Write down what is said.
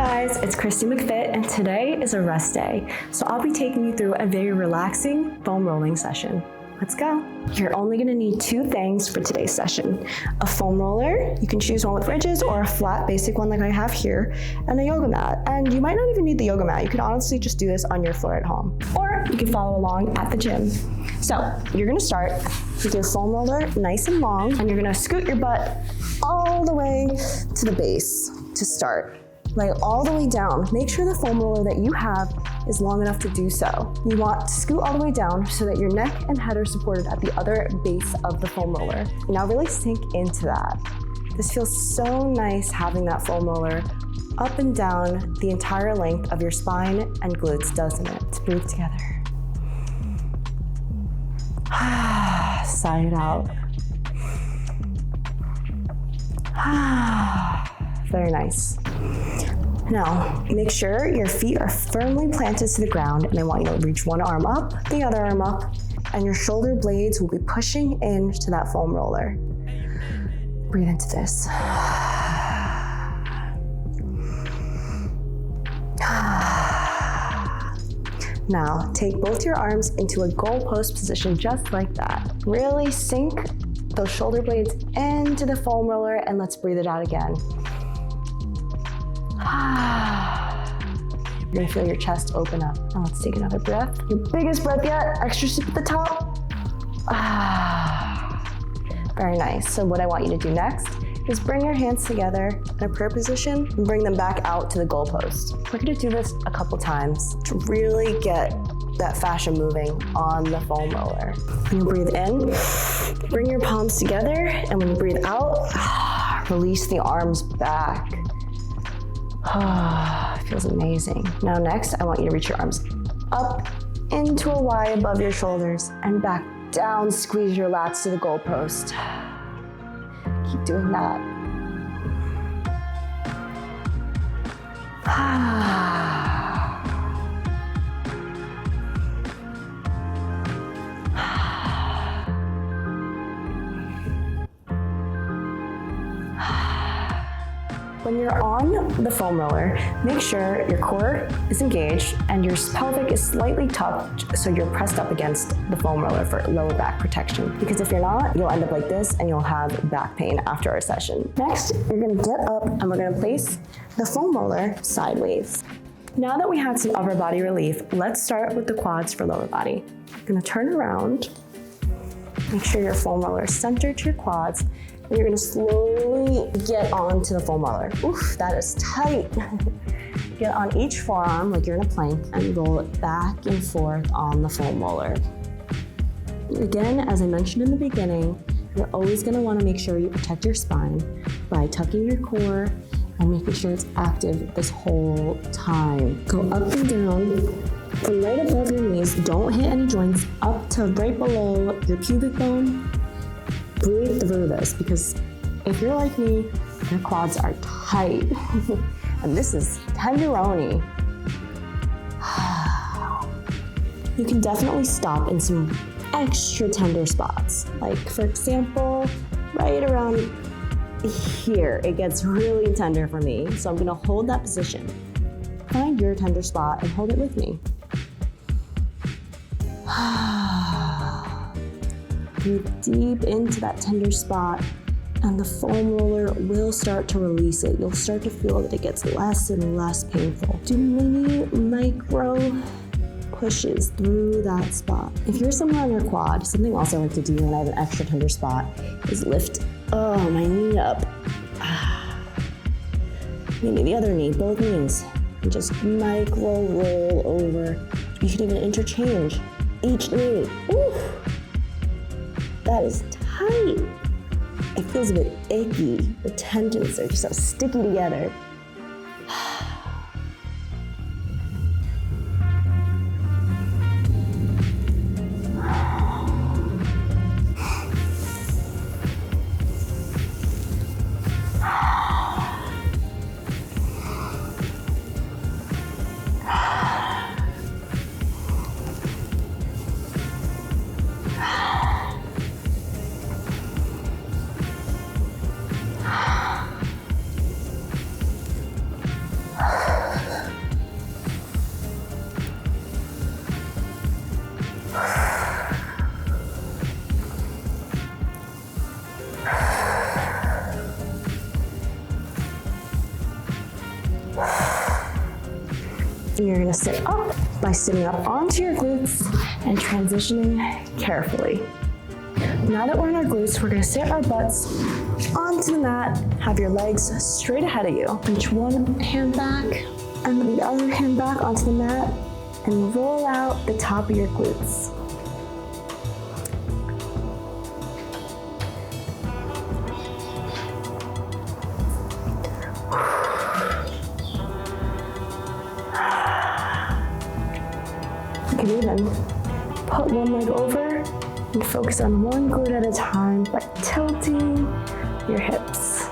guys, it's ChristieMcFit, and today is a rest day. So I'll be taking you through a very relaxing foam rolling session. Let's go. You're only gonna need two things for today's session. A foam roller, you can choose one with ridges or a flat basic one like I have here, and a yoga mat. And you might not even need the yoga mat. You could honestly just do this on your floor at home. Or you can follow along at the gym. So you're gonna start with your foam roller nice and long, and you're gonna scoot your butt all the way to the base to start. Lay all the way down. Make sure the foam roller that you have is long enough to do so. You want to scoot all the way down so that your neck and head are supported at the other base of the foam roller. Now really sink into that. This feels so nice having that foam roller up and down the entire length of your spine and glutes, doesn't it? Let's breathe together. Sigh it out. Very nice. Now, make sure your feet are firmly planted to the ground, and I want you to reach one arm up, the other arm up, and your shoulder blades will be pushing into that foam roller. Breathe into this. Now, take both your arms into a goalpost position just like that. Really sink those shoulder blades into the foam roller, and let's breathe it out again. You're gonna feel your chest open up. Now let's take another breath. Your biggest breath yet. Extra sip at the top. Very nice. So what I want you to do next is bring your hands together in a prayer position and bring them back out to the goalpost. We're gonna do this a couple times to really get that fascia moving on the foam roller. When you breathe in, bring your palms together, and when you breathe out, release the arms back. Feels amazing. Now next, I want you to reach your arms up into a Y above your shoulders and back down, squeeze your lats to the goalpost. Keep doing that. When you're on the foam roller, make sure your core is engaged and your pelvic is slightly tucked so you're pressed up against the foam roller for lower back protection. Because if you're not, you'll end up like this and you'll have back pain after our session. Next, you're gonna get up and we're gonna place the foam roller sideways. Now that we had some upper body relief, let's start with the quads for lower body. You're gonna turn around, make sure your foam roller is centered to your quads, and you're gonna slowly get onto the foam roller. Oof, that is tight. Get on each forearm like you're in a plank and roll it back and forth on the foam roller. Again, as I mentioned in the beginning, you're always gonna wanna make sure you protect your spine by tucking your core and making sure it's active this whole time. Go up and down from right above your knees. Don't hit any joints, up to right below your pubic bone. Breathe through this, because if you're like me, your quads are tight. And this is tenderoni. You can definitely stop in some extra tender spots. Like for example, right around here, it gets really tender for me. So I'm gonna hold that position. Find your tender spot and hold it with me. Breathe deep into that tender spot, and the foam roller will start to release it. You'll start to feel that it gets less and less painful. Do mini micro pushes through that spot. If you're somewhere on your quad, something else I like to do when I have an extra tender spot is lift my knee up. Maybe the other knee, both knees, and just micro roll over. You can even interchange each knee. Ooh. That is tight. It feels a bit icky. The tendons are just so sticky together. And you're gonna sit up by sitting up onto your glutes and transitioning carefully. Now that we're on our glutes, we're gonna sit our butts onto the mat, have your legs straight ahead of you. Reach one hand back and the other hand back onto the mat and roll out the top of your glutes. You can even put one leg over and focus on one glute at a time by tilting your hips.